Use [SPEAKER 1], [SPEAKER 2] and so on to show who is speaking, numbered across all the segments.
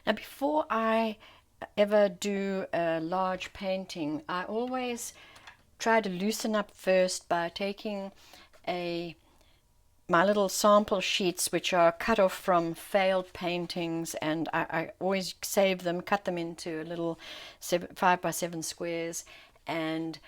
[SPEAKER 1] Now, before I ever do a large painting, I always try to loosen up first by taking my little sample sheets, which are cut off from failed paintings, and I always save them, cut them into little 5 by 7 squares. And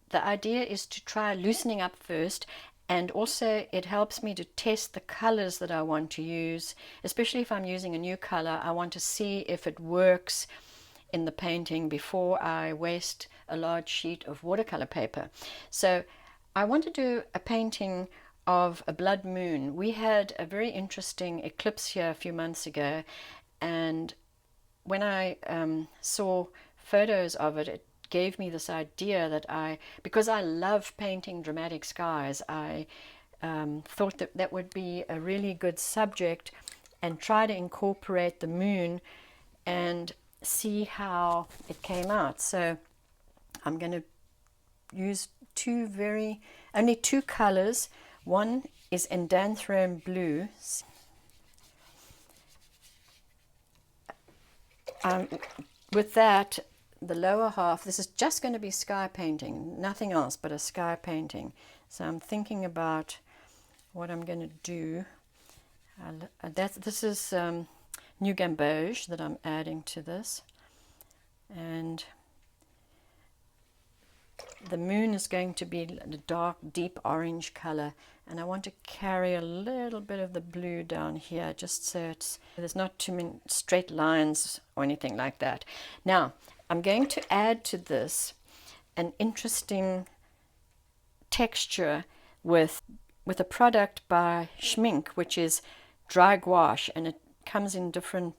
[SPEAKER 1] the idea is to try loosening up first, and also it helps me to test the colors that I want to use, especially if I'm using a new color. I want to see if it works in the painting before I waste a large sheet of watercolor paper. So I want to do a painting of a blood moon. We had a very interesting eclipse here a few months ago, and when I saw photos of it, it gave me this idea that because I love painting dramatic skies, I thought that that would be a really good subject, and try to incorporate the moon and see how it came out. So I'm going to use only two colors. One is Endanthropine blue. With that, the lower half, this is just going to be sky painting, nothing else but a sky painting. So I'm thinking about what I'm going to do. This is New Gamboge that I'm adding to this. And the moon is going to be the dark, deep orange color, and I want to carry a little bit of the blue down here, just so there's not too many straight lines or anything like that. Now, I'm going to add to this an interesting texture with a product by Schmink, which is dry gouache, and it comes in different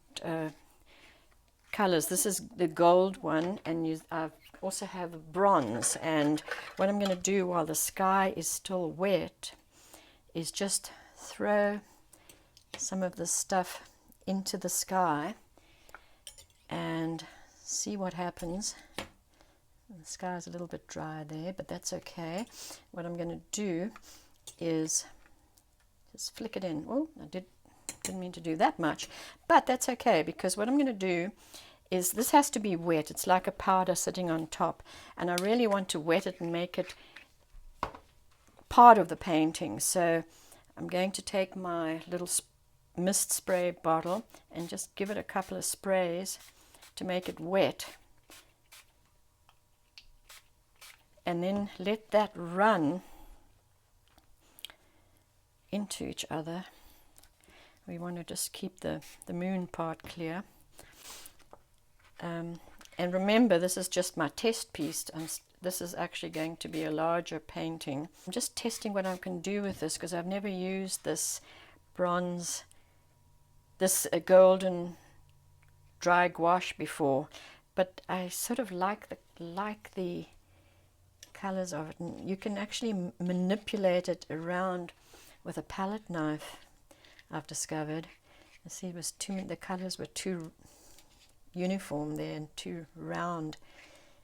[SPEAKER 1] colors. This is the gold one, and I also have bronze. And what I'm going to do while the sky is still wet is just throw some of this stuff into the sky and see what happens. The sky is a little bit dry there, but that's okay. What I'm going to do is just flick it in. Oh, I didn't mean to do that much, but that's okay, because what I'm going to do is, this has to be wet. It's like a powder sitting on top, and I really want to wet it and make it part of the painting. So I'm going to take my little mist spray bottle and just give it a couple of sprays to make it wet, and then let that run into each other. We want to just keep the moon part clear. And remember, this is just my test piece. This is actually going to be a larger painting. I'm just testing what I can do with this, because I've never used this bronze, this golden dry gouache before, but I sort of like the colors of it, and you can actually manipulate it around with a palette knife, I've discovered. You see, it was the colors were too uniform there and too round,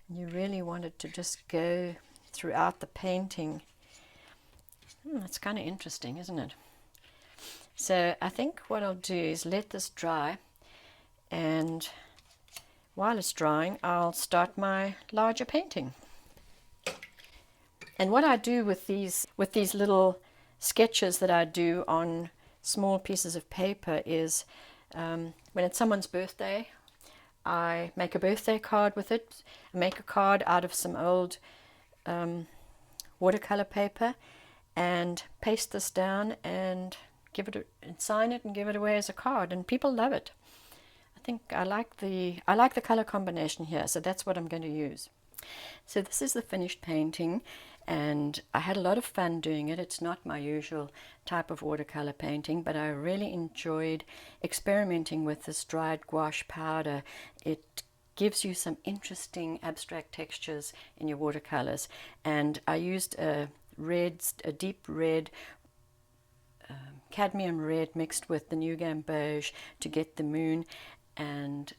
[SPEAKER 1] and you really wanted to just go throughout the painting. That's kind of interesting, isn't it? So I think what I'll do is let this dry, and while it's drying, I'll start my larger painting. And what I do with these little sketches that I do on small pieces of paper is, when it's someone's birthday, I make a birthday card with it. I make a card out of some old watercolor paper, and paste this down and sign it and give it away as a card, and people love it. I think I like the color combination here, so that's what I'm going to use. So this is the finished painting, and I had a lot of fun doing it. It's not my usual type of watercolor painting, but I really enjoyed experimenting with this dried gouache powder. It gives you some interesting abstract textures in your watercolors, and I used a deep red, cadmium red mixed with the New Gamboge to get the moon. And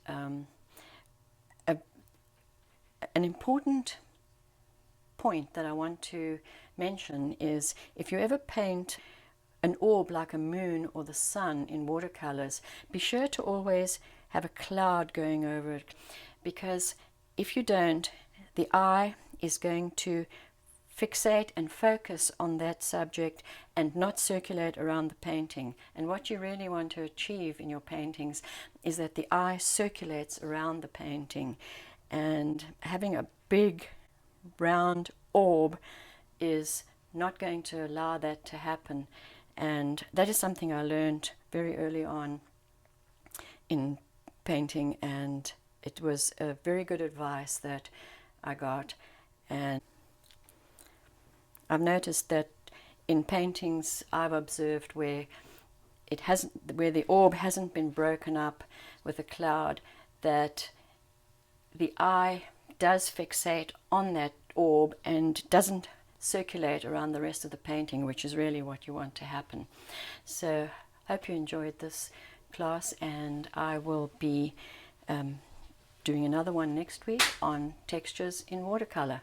[SPEAKER 1] an important point that I want to mention is, if you ever paint an orb like a moon or the sun in watercolors, be sure to always have a cloud going over it, because if you don't, the eye is going to fixate and focus on that subject and not circulate around the painting. And what you really want to achieve in your paintings is that the eye circulates around the painting, and having a big round orb is not going to allow that to happen. And that is something I learned very early on in painting, and it was a very good advice that I got. And I've noticed that in paintings I've observed where the orb hasn't been broken up with a cloud, that the eye does fixate on that orb and doesn't circulate around the rest of the painting, which is really what you want to happen. So hope you enjoyed this class, and I will be doing another one next week on textures in watercolor.